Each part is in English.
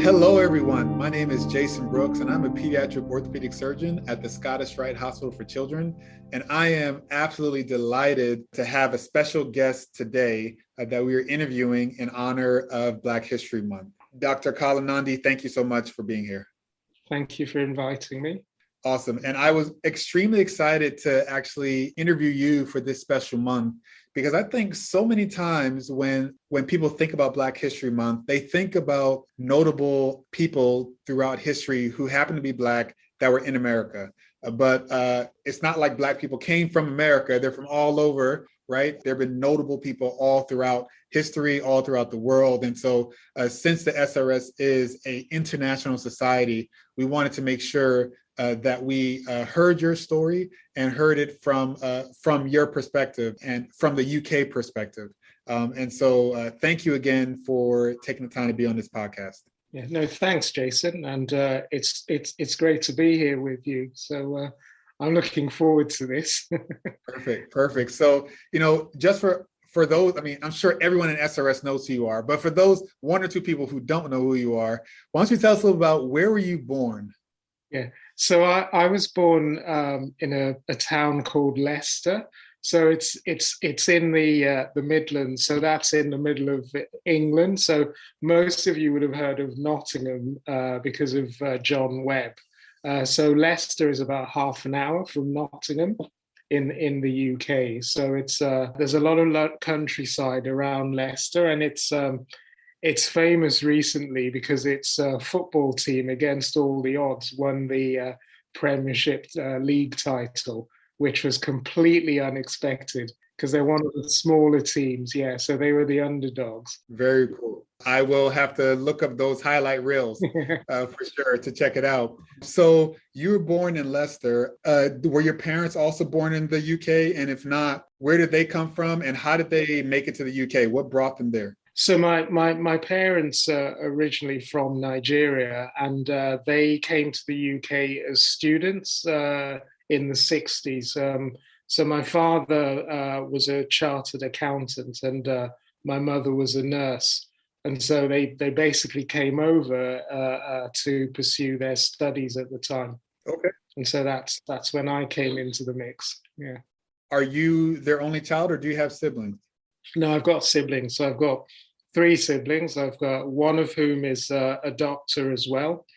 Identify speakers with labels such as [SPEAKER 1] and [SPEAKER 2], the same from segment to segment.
[SPEAKER 1] Hello, everyone. My name is Jason Brooks, and I'm a pediatric orthopedic surgeon at the Scottish Rite Hospital for Children. And I am absolutely delighted to have a special guest today that we are interviewing in honor of Black History Month. Dr. Colin Nnadi, thank you so much for being here.
[SPEAKER 2] Thank you for inviting me.
[SPEAKER 1] Awesome. And I was extremely excited to actually interview you for this special month, because I think so many times when people think about Black History Month, they think about notable people throughout history who happen to be Black that were in America. But it's not like Black people came from America. They're from all over, right? There have been notable people all throughout history, all throughout the world. And so since the SRS is an international society, we wanted to make sure that we heard your story and heard it from your perspective and from the UK perspective. And so thank you again for taking the time to be on this podcast.
[SPEAKER 2] Yeah, no, thanks, Jason. And it's great to be here with you. So I'm looking forward to this.
[SPEAKER 1] Perfect. So, just for those, I'm sure everyone in SRS knows who you are, but for those one or two people who don't know who you are, why don't you tell us a little about where were you born?
[SPEAKER 2] Yeah, so I was born in a town called Leicester. So it's in the Midlands. So that's in the middle of England. So most of you would have heard of Nottingham because of John Webb. So Leicester is about half an hour from Nottingham in the UK. So it's there's a lot of countryside around Leicester, and it's famous recently because its football team, against all the odds, won the Premiership League title, which was completely unexpected because they're one of the smaller teams. Yeah, so they were the underdogs.
[SPEAKER 1] Very cool. I will have to look up those highlight reels for sure to check it out. So you were born in Leicester. Were your parents also born in the UK? And if not, where did they come from? And how did they make it to the UK? What brought them there?
[SPEAKER 2] So my parents are originally from Nigeria, and they came to the UK as students in the 60s. So my father was a chartered accountant, and my mother was a nurse. And so they basically came over to pursue their studies at the time.
[SPEAKER 1] Okay.
[SPEAKER 2] And so that's when I came into the mix. Yeah.
[SPEAKER 1] Are you their only child, or do you have siblings?
[SPEAKER 2] No, I've got siblings. So I've got 3 siblings. I've got one of whom is a doctor as well.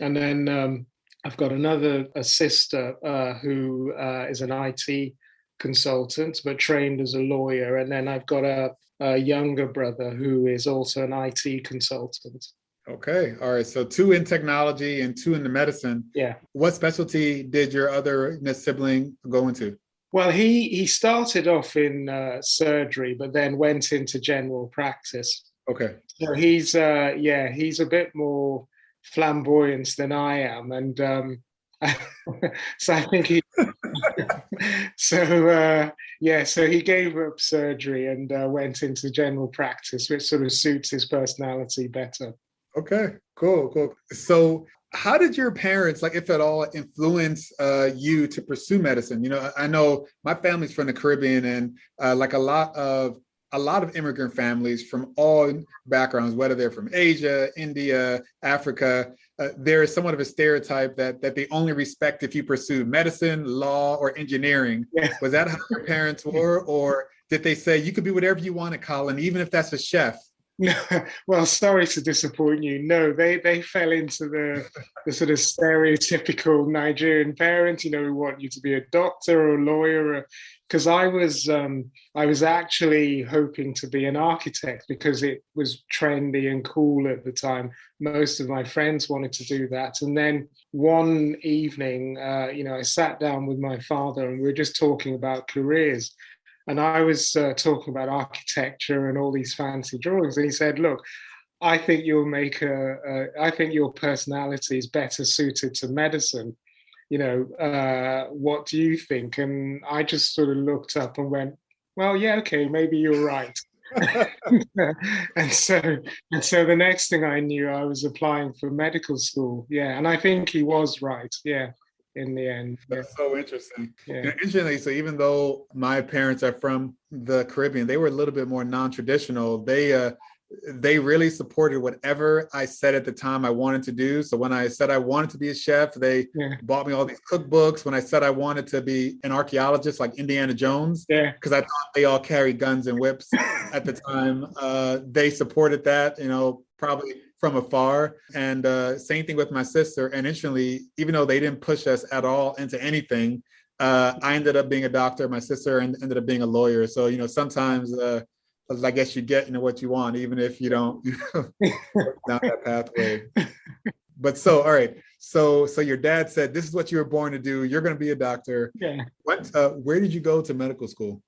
[SPEAKER 2] And then I've got a sister who is an IT consultant, but trained as a lawyer. And then I've got a younger brother who is also an IT consultant.
[SPEAKER 1] Okay. All right. So 2 in technology and 2 in the medicine.
[SPEAKER 2] Yeah.
[SPEAKER 1] What specialty did your other sibling go into?
[SPEAKER 2] Well, he started off in surgery, but then went into general practice.
[SPEAKER 1] Okay.
[SPEAKER 2] So he's a bit more flamboyant than I am, and so I think he. So he gave up surgery and went into general practice, which sort of suits his personality better.
[SPEAKER 1] Okay. Cool. So, how did your parents, if at all, influence you to pursue medicine? I know my family's from the Caribbean, and a lot of immigrant families from all backgrounds, whether they're from Asia, India, Africa, there is somewhat of a stereotype that they only respect if you pursue medicine, law, or engineering. Yeah. Was that how your parents were, or did they say you could be whatever you wanted, Colin, even if that's a chef?
[SPEAKER 2] No, well, sorry to disappoint you. No, they fell into the sort of stereotypical Nigerian parent, who want you to be a doctor or a lawyer. Because I was actually hoping to be an architect because it was trendy and cool at the time. Most of my friends wanted to do that. And then one evening, I sat down with my father and we were just talking about careers. And I was talking about architecture and all these fancy drawings. And he said, look, I think I think your personality is better suited to medicine. What do you think? And I just sort of looked up and went, well, yeah, okay, maybe you're right. and so the next thing I knew, I was applying for medical school. Yeah. And I think he was right. Yeah. In the end.
[SPEAKER 1] That's so interesting.
[SPEAKER 2] Yeah.
[SPEAKER 1] Interestingly, so even though my parents are from the Caribbean, they were a little bit more non-traditional. They they really supported whatever I said at the time I wanted to do. So when I said I wanted to be a chef, they bought me all these cookbooks. When I said I wanted to be an archaeologist like Indiana Jones, because I thought they all carried guns and whips at the time, they supported that, probably from afar. And same thing with my sister. And interestingly, even though they didn't push us at all into anything, I ended up being a doctor. My sister ended up being a lawyer. So, sometimes I guess you get what you want, even if you don't down that pathway. But all right. So your dad said, this is what you were born to do. You're going to be a doctor.
[SPEAKER 2] Yeah.
[SPEAKER 1] Where did you go to medical school?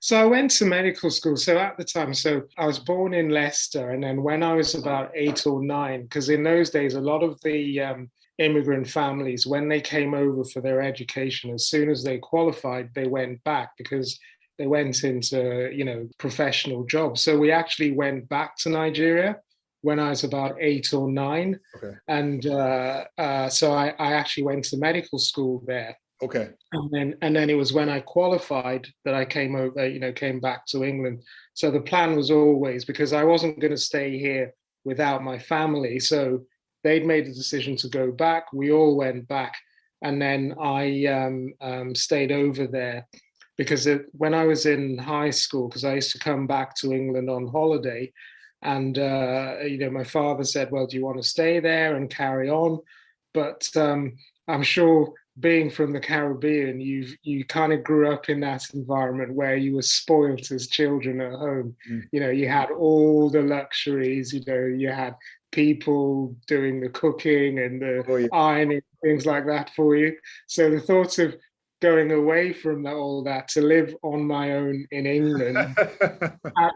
[SPEAKER 2] So I went to medical school. So at the time, I was born in Leicester. And then when I was about 8 or 9, because in those days, a lot of the immigrant families, when they came over for their education, as soon as they qualified, they went back because they went into, professional jobs. So we actually went back to Nigeria when I was about 8 or 9.
[SPEAKER 1] Okay.
[SPEAKER 2] And so I actually went to medical school there.
[SPEAKER 1] Okay.
[SPEAKER 2] And then it was when I qualified that I came over, came back to England. So the plan was always, because I wasn't going to stay here without my family. So they'd made the decision to go back. We all went back. And then I stayed over there because when I was in high school, because I used to come back to England on holiday, and my father said, well, do you want to stay there and carry on? But I'm sure being from the Caribbean, you kind of grew up in that environment where you were spoilt as children at home. You had all the luxuries, you had people doing the cooking and the ironing, things like that for you. So the thought of going away from all that to live on my own in England at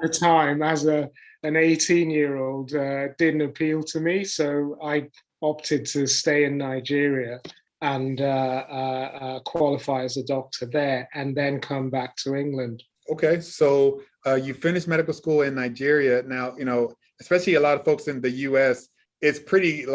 [SPEAKER 2] the time as an 18-year-old didn't appeal to me. So I opted to stay in Nigeria and qualify as a doctor there and then come back to England.
[SPEAKER 1] Okay, so you finished medical school in Nigeria. Now, especially a lot of folks in the US, it's pretty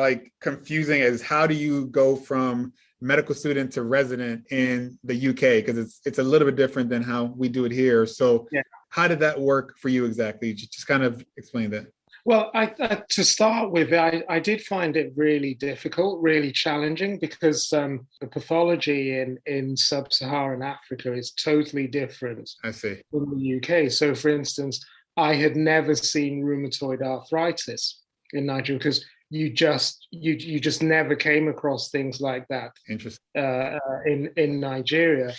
[SPEAKER 1] confusing as how do you go from medical student to resident in the UK, because it's a little bit different than how we do it here. So how did that work for you exactly? Just kind of explain that.
[SPEAKER 2] Well, to start with, I did find it really difficult, really challenging, because the pathology in sub-Saharan Africa is totally different from the UK. So, for instance, I had never seen rheumatoid arthritis in Nigeria because you just never came across things like that.
[SPEAKER 1] Interesting.
[SPEAKER 2] In Nigeria.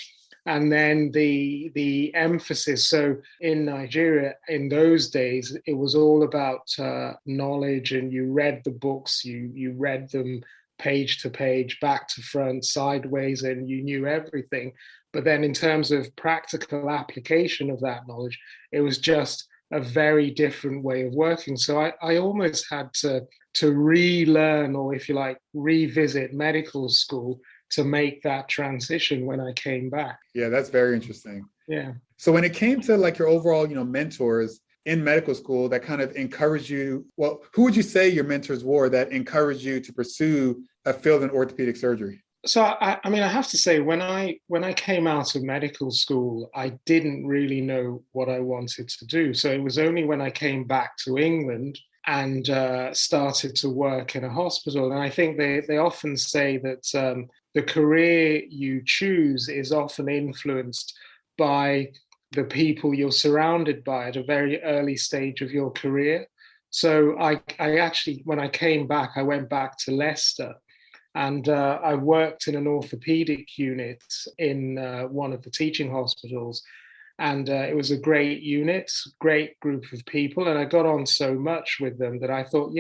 [SPEAKER 2] And then the emphasis, so in Nigeria, in those days, it was all about knowledge, and you read the books, you read them page to page, back to front, sideways, and you knew everything. But then in terms of practical application of that knowledge, it was just a very different way of working. So I almost had to relearn, or if you like, revisit medical school to make that transition when I came back.
[SPEAKER 1] Yeah, that's very interesting.
[SPEAKER 2] Yeah.
[SPEAKER 1] So when it came to your overall, mentors in medical school that kind of encouraged you, well, who would you say your mentors were that encouraged you to pursue a field in orthopedic surgery?
[SPEAKER 2] So I have to say, when I came out of medical school, I didn't really know what I wanted to do. So it was only when I came back to England and started to work in a hospital. And I think they often say that the career you choose is often influenced by the people you're surrounded by at a very early stage of your career. So I actually, when I came back, I went back to Leicester, and I worked in an orthopedic unit in one of the teaching hospitals. And it was a great unit, great group of people. And I got on so much with them that I thought,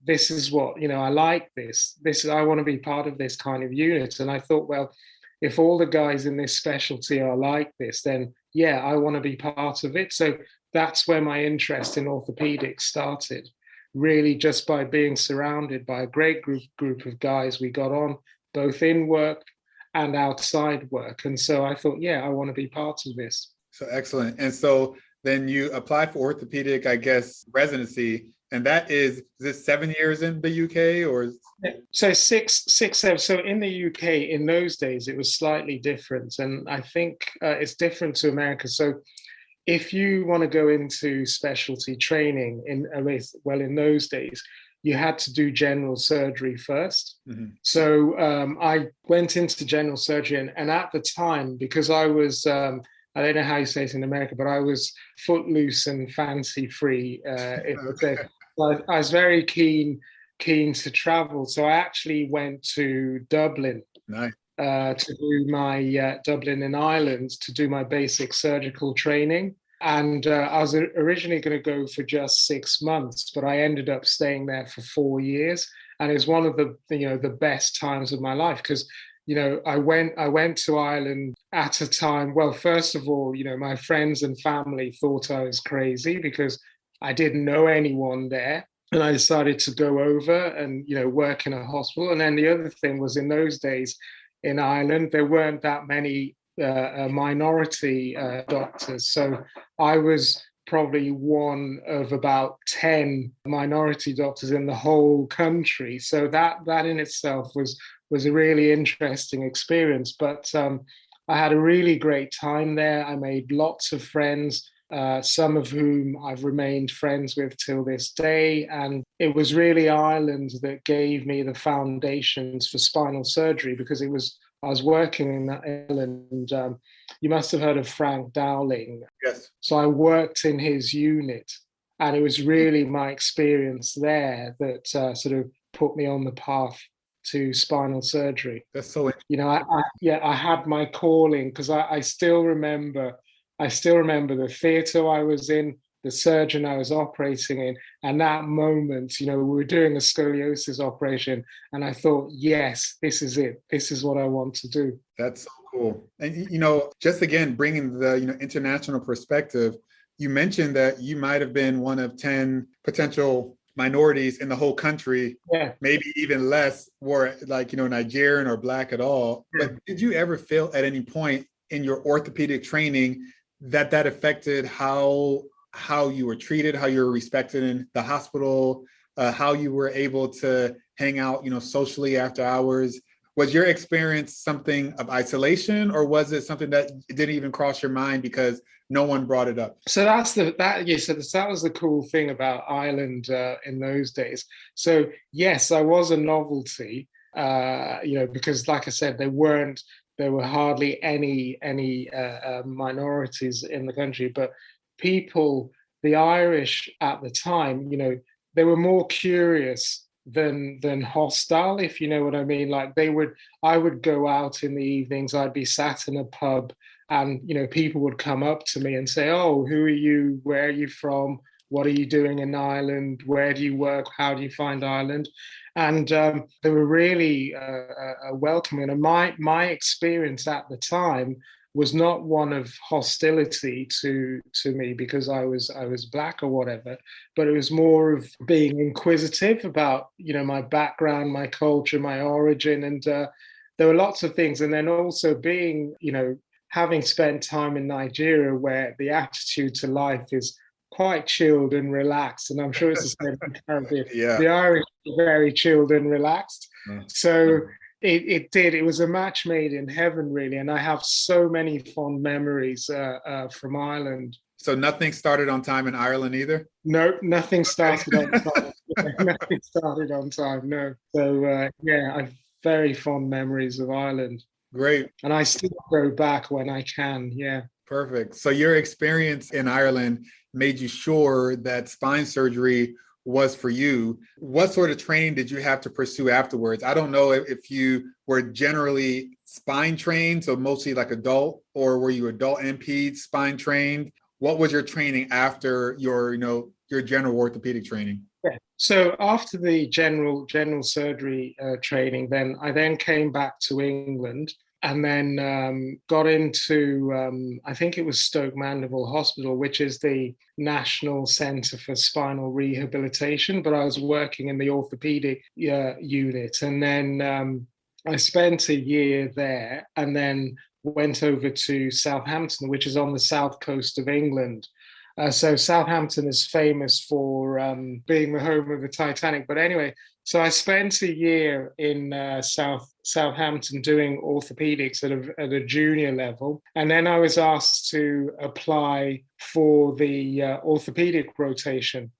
[SPEAKER 2] this is what, I like this. I want to be part of this kind of unit. And I thought, well, if all the guys in this specialty are like this, then I want to be part of it. So that's where my interest in orthopedics started, really just by being surrounded by a great group of guys. We got on both in work and outside work. And so I thought, I want to be part of this.
[SPEAKER 1] So excellent. And so then you applied for orthopedic, I guess, residency. And that is this 7 years in the UK or?
[SPEAKER 2] So six, 7. So in the UK, in those days, it was slightly different. And I think it's different to America. So if you want to go into specialty training in those days, you had to do general surgery first.
[SPEAKER 1] Mm-hmm.
[SPEAKER 2] So I went into general surgery, and at the time, because I was, I don't know how you say it in America, but I was footloose and fancy free.
[SPEAKER 1] Okay.
[SPEAKER 2] I was very keen to travel. So I actually went to Dublin.
[SPEAKER 1] Nice.
[SPEAKER 2] To do my Dublin in Ireland to do my basic surgical training. And I was originally going to go for just 6 months, but I ended up staying there for 4 years. And it was one of the best times of my life because I went to Ireland at a time. Well, first of all, my friends and family thought I was crazy because I didn't know anyone there. And I decided to go over and work in a hospital. And then the other thing was, in those days in Ireland, there weren't that many minority doctors. So I was probably one of about 10 minority doctors in the whole country. So that in itself was a really interesting experience. But I had a really great time there. I made lots of friends, some of whom I've remained friends with till this day. And it was really Ireland that gave me the foundations for spinal surgery because I was working in Ireland. You must have heard of Frank Dowling.
[SPEAKER 1] Yes.
[SPEAKER 2] So I worked in his unit, and it was really my experience there that sort of put me on the path to spinal surgery.
[SPEAKER 1] That's so interesting.
[SPEAKER 2] I had my calling because I still remember the theatre I was in, the surgeon I was operating in, and that moment, we were doing a scoliosis operation, and I thought, yes, this is it. This is what I want to do.
[SPEAKER 1] That's so cool. And just again bringing the international perspective, you mentioned that you might have been one of 10 potential minorities in the whole country.
[SPEAKER 2] Yeah.
[SPEAKER 1] Maybe even less were Nigerian or Black at all. Yeah. But did you ever feel at any point in your orthopedic training that affected how you were treated, how you were respected in the hospital, how you were able to hang out, socially after hours? Was your experience something of isolation, or was it something that didn't even cross your mind because no one brought it up?
[SPEAKER 2] So that was the cool thing about Ireland in those days. So yes, I was a novelty, because like I said, there were hardly any minorities in the country, but people, the Irish at the time, they were more curious than hostile, if you know what I mean. Like I would go out in the evenings, I'd be sat in a pub, and people would come up to me and say, "Oh, who are you? Where are you from? What are you doing in Ireland? Where do you work? How do you find Ireland?" And they were really welcoming. And my experience at the time was not one of hostility to me because I was Black or whatever, but it was more of being inquisitive about my background, my culture, my origin, and there were lots of things. And then also being having spent time in Nigeria, where the attitude to life is quite chilled and relaxed, and I'm sure it's the same in Caribbean.
[SPEAKER 1] Yeah.
[SPEAKER 2] The Irish are very chilled and relaxed, so. It was a match made in heaven, really, and I have so many fond memories from Ireland.
[SPEAKER 1] So nothing started on time in Ireland either?
[SPEAKER 2] No, nothing started on time. Nothing started on time, no. So I have very fond memories of Ireland.
[SPEAKER 1] Great.
[SPEAKER 2] And I still go back when I can, yeah.
[SPEAKER 1] Perfect. So your experience in Ireland made you sure that spine surgery was for you. What sort of training did you have to pursue afterwards? I don't know if you were generally spine trained, so mostly like adult, or were you adult and peds spine trained? What was your training after your general orthopedic training?
[SPEAKER 2] Yeah. So after the general surgery training, then I came back to England and then got into, I think it was Stoke Mandeville Hospital, which is the National Centre for Spinal Rehabilitation, but I was working in the orthopedic unit. And then I spent a year there and then went over to Southampton, which is on the south coast of England. So Southampton is famous for being the home of the Titanic. But anyway, so I spent a year in Southampton doing orthopedics at a junior level, and then I was asked to apply for the orthopedic rotation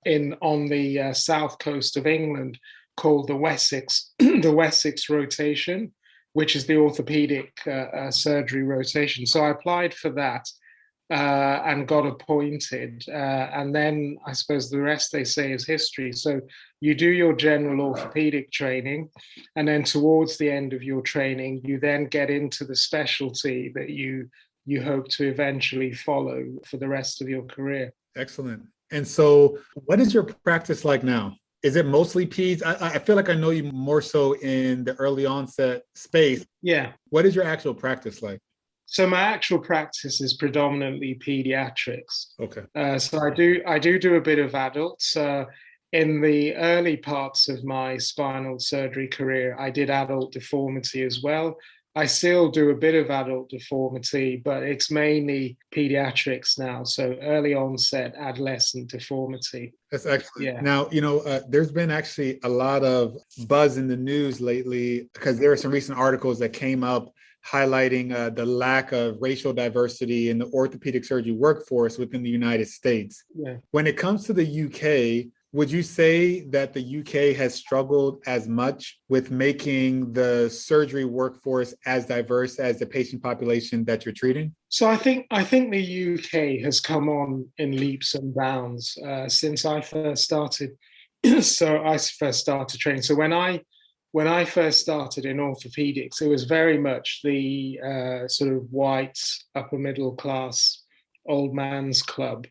[SPEAKER 2] on the south coast of England, called the Wessex the Wessex rotation, which is the orthopedic surgery rotation. So I applied for that. And got appointed. And then I suppose the rest, they say, is history. So you do your general orthopedic training, and then towards the end of your training, you then get into the specialty that you hope to eventually follow for the rest of your career.
[SPEAKER 1] Excellent. And so what is your practice like now? Is it mostly peds? I feel like I know you more so in the early onset space.
[SPEAKER 2] Yeah.
[SPEAKER 1] What is your actual practice like?
[SPEAKER 2] So my actual practice is predominantly pediatrics.
[SPEAKER 1] Okay.
[SPEAKER 2] So I do a bit of adults. In the early parts of my spinal surgery career, I did adult deformity as well. I still do a bit of adult deformity, but it's mainly pediatrics now. So early onset adolescent deformity.
[SPEAKER 1] That's excellent.
[SPEAKER 2] Yeah.
[SPEAKER 1] Now, there's been actually a lot of buzz in the news lately because there are some recent articles that came up highlighting the lack of racial diversity in the orthopedic surgery workforce within the United States.
[SPEAKER 2] Yeah.
[SPEAKER 1] When it comes to the UK, would you say that the UK has struggled as much with making the surgery workforce as diverse as the patient population that you're treating?
[SPEAKER 2] So I think the UK has come on in leaps and bounds since I first started. So I first started training. So when I first started in orthopedics, it was very much the sort of white upper middle class old man's club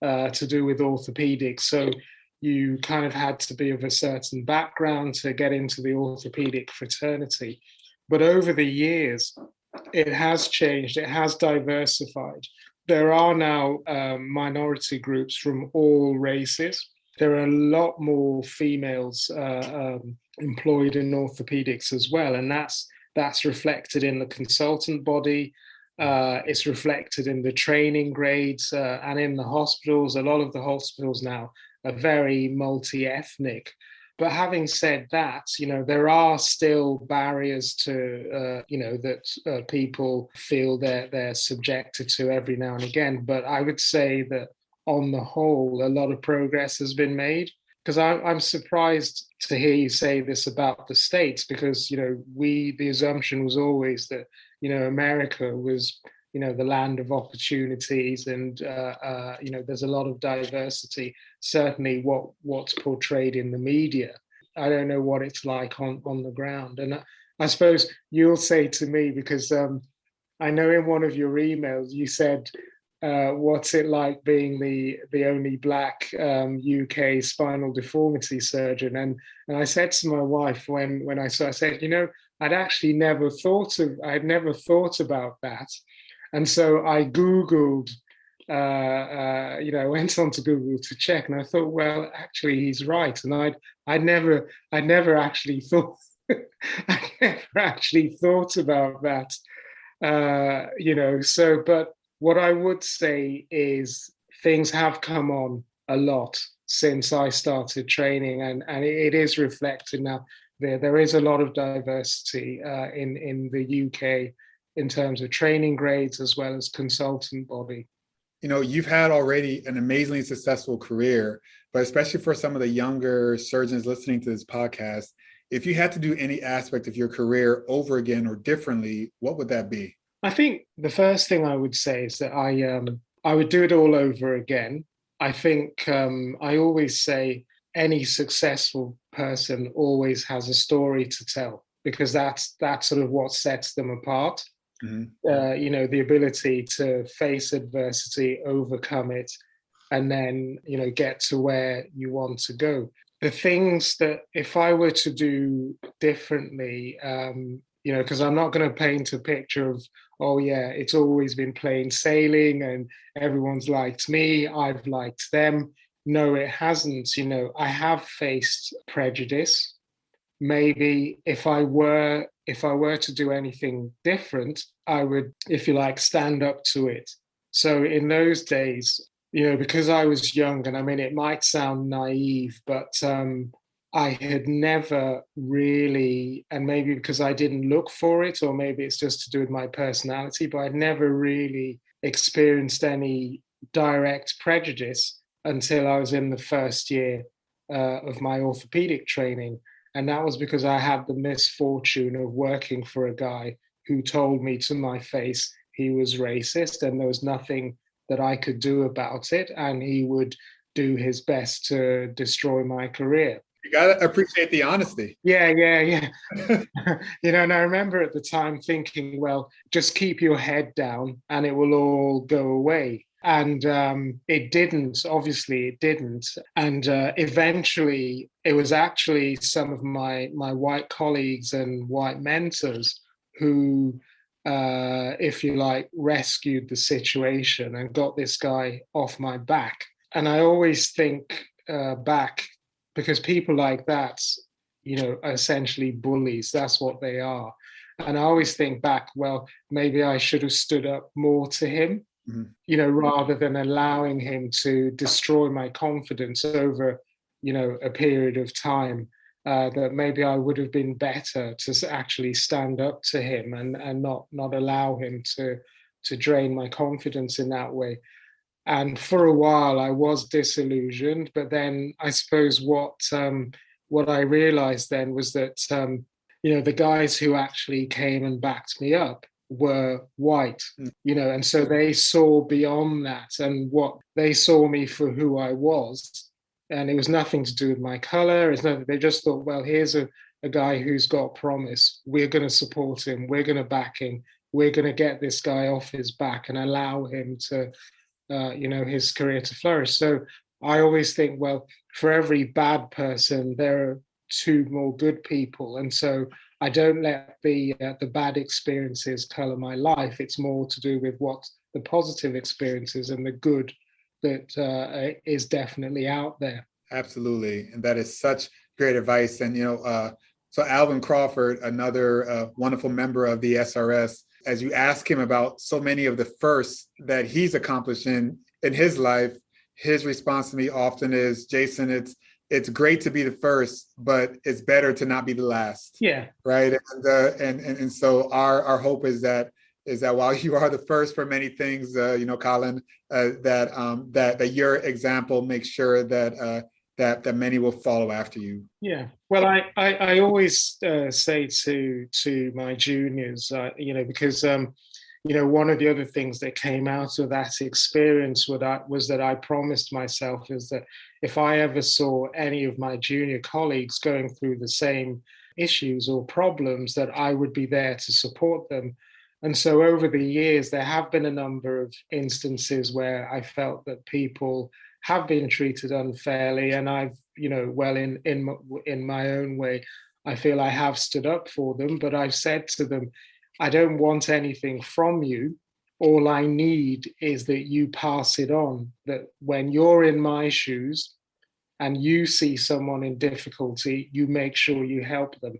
[SPEAKER 2] to do with orthopedics. So you kind of had to be of a certain background to get into the orthopedic fraternity. But over the years, it has changed. It has diversified. There are now minority groups from all races. There are a lot more females employed in orthopedics as well, and that's reflected in the consultant body. It's reflected in the training grades and in the hospitals. A lot of the hospitals now are very multi-ethnic. But having said that, there are still barriers to, that people feel they're subjected to every now and again. But I would say that on the whole, a lot of progress has been made. Because I'm surprised to hear you say this about the States, because, the assumption was always that, America was, the land of opportunities, and, there's a lot of diversity, certainly what's portrayed in the media. I don't know what it's like on the ground. And I suppose you'll say to me, because I know in one of your emails you said, what's it like being the only Black UK spinal deformity surgeon? And I said to my wife when I said, I'd never thought about that. And so I Googled, went onto Google to check, and I thought, well, actually, he's right. And I'd never actually thought, I never actually thought about that, but what I would say is things have come on a lot since I started training, and it is reflected now. There is a lot of diversity in the UK in terms of training grades as well as consultant body.
[SPEAKER 1] You've had already an amazingly successful career, but especially for some of the younger surgeons listening to this podcast, if you had to do any aspect of your career over again or differently, what would that be?
[SPEAKER 2] I think the first thing I would say is that I would do it all over again. I think I always say any successful person always has a story to tell, because that's sort of what sets them apart. Mm-hmm. The ability to face adversity, overcome it, and then, get to where you want to go. The things that if I were to do differently, because I'm not going to paint a picture of, oh yeah, it's always been plain sailing and everyone's liked me, I've liked them. No, it hasn't. I have faced prejudice. Maybe if I were to do anything different, I would, if you like, stand up to it. So in those days, because I was young, and I mean, it might sound naive, but I had never really, and maybe because I didn't look for it, or maybe it's just to do with my personality, but I'd never really experienced any direct prejudice until I was in the first year of my orthopedic training. And that was because I had the misfortune of working for a guy who told me to my face he was racist and there was nothing that I could do about it, and he would do his best to destroy my career.
[SPEAKER 1] You gotta appreciate the honesty.
[SPEAKER 2] Yeah. And I remember at the time thinking, well, just keep your head down and it will all go away. And it didn't, obviously it didn't. And eventually it was actually some of my white colleagues and white mentors who, if you like, rescued the situation and got this guy off my back. And I always think back, because people like that, are essentially bullies. That's what they are. And I always think back, well, maybe I should have stood up more to him, rather than allowing him to destroy my confidence over, a period of time. That maybe I would have been better to actually stand up to him and not allow him to drain my confidence in that way. And for a while I was disillusioned, but then I suppose what I realized then was that the guys who actually came and backed me up were white, and so they saw beyond that, and what they saw me for who I was. And it was nothing to do with my color. It's nothing. They just thought, well, here's a guy who's got promise. We're going to support him. We're going to back him. We're going to get this guy off his back and allow him to, his career to flourish. So I always think, well, for every bad person, there are two more good people. And so I don't let the bad experiences color my life. It's more to do with what the positive experiences and the good that is definitely out there.
[SPEAKER 1] Absolutely. And that is such great advice. And, so Alvin Crawford, another wonderful member of the SRS, as you ask him about so many of the firsts that he's accomplished in his life, his response to me often is, Jaysson, it's great to be the first, but it's better to not be the last.
[SPEAKER 2] Yeah.
[SPEAKER 1] Right. And so our hope is that while you are the first for many things, Colin, that your example makes sure that many will follow after you.
[SPEAKER 2] Yeah. Well, I always say to my juniors, because one of the other things that came out of that experience was that I promised myself is that if I ever saw any of my junior colleagues going through the same issues or problems, that I would be there to support them. And so over the years, there have been a number of instances where I felt that people have been treated unfairly. And I've, in my own way, I feel I have stood up for them, but I've said to them, I don't want anything from you. All I need is that you pass it on, that when you're in my shoes and you see someone in difficulty, you make sure you help them.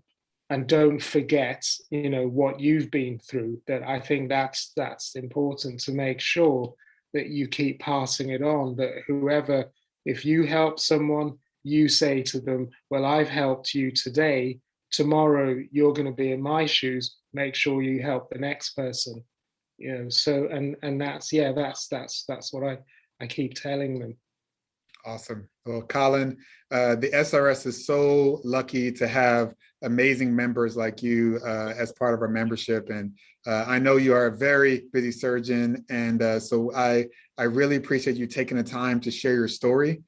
[SPEAKER 2] And don't forget, what you've been through. That I think that's important, to make sure that you keep passing it on. That whoever, if you help someone, you say to them, well, I've helped you today. Tomorrow you're going to be in my shoes. Make sure you help the next person. So and that's what I keep telling them.
[SPEAKER 1] Awesome. Well, Colin, the SRS is so lucky to have amazing members like you as part of our membership. And I know you are a very busy surgeon. And so I really appreciate you taking the time to share your story.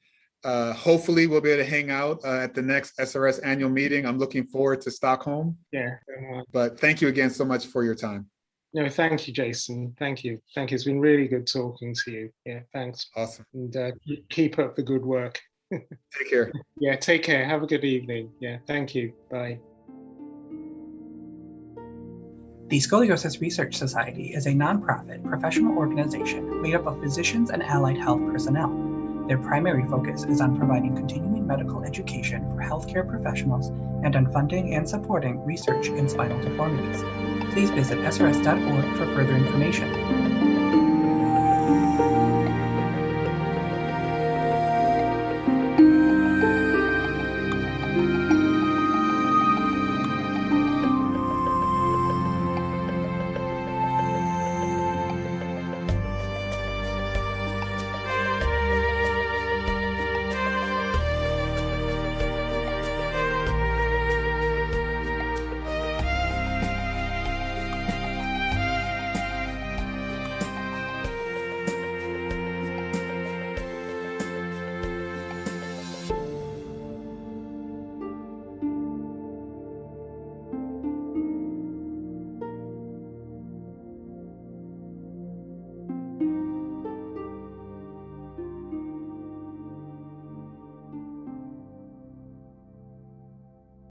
[SPEAKER 1] Hopefully we'll be able to hang out at the next SRS annual meeting. I'm looking forward to Stockholm.
[SPEAKER 2] Yeah.
[SPEAKER 1] But thank you again so much for your time.
[SPEAKER 2] No, thank you, Jaysson. Thank you. It's been really good talking to you. Yeah, thanks.
[SPEAKER 1] Awesome.
[SPEAKER 2] And keep up the good work.
[SPEAKER 1] Take care.
[SPEAKER 2] Yeah, take care. Have a good evening. Yeah, thank you. Bye.
[SPEAKER 3] The Scoliosis Research Society is a nonprofit professional organization made up of physicians and allied health personnel. Their primary focus is on providing continuing medical education for healthcare professionals and on funding and supporting research in spinal deformities. Please visit srs.org for further information.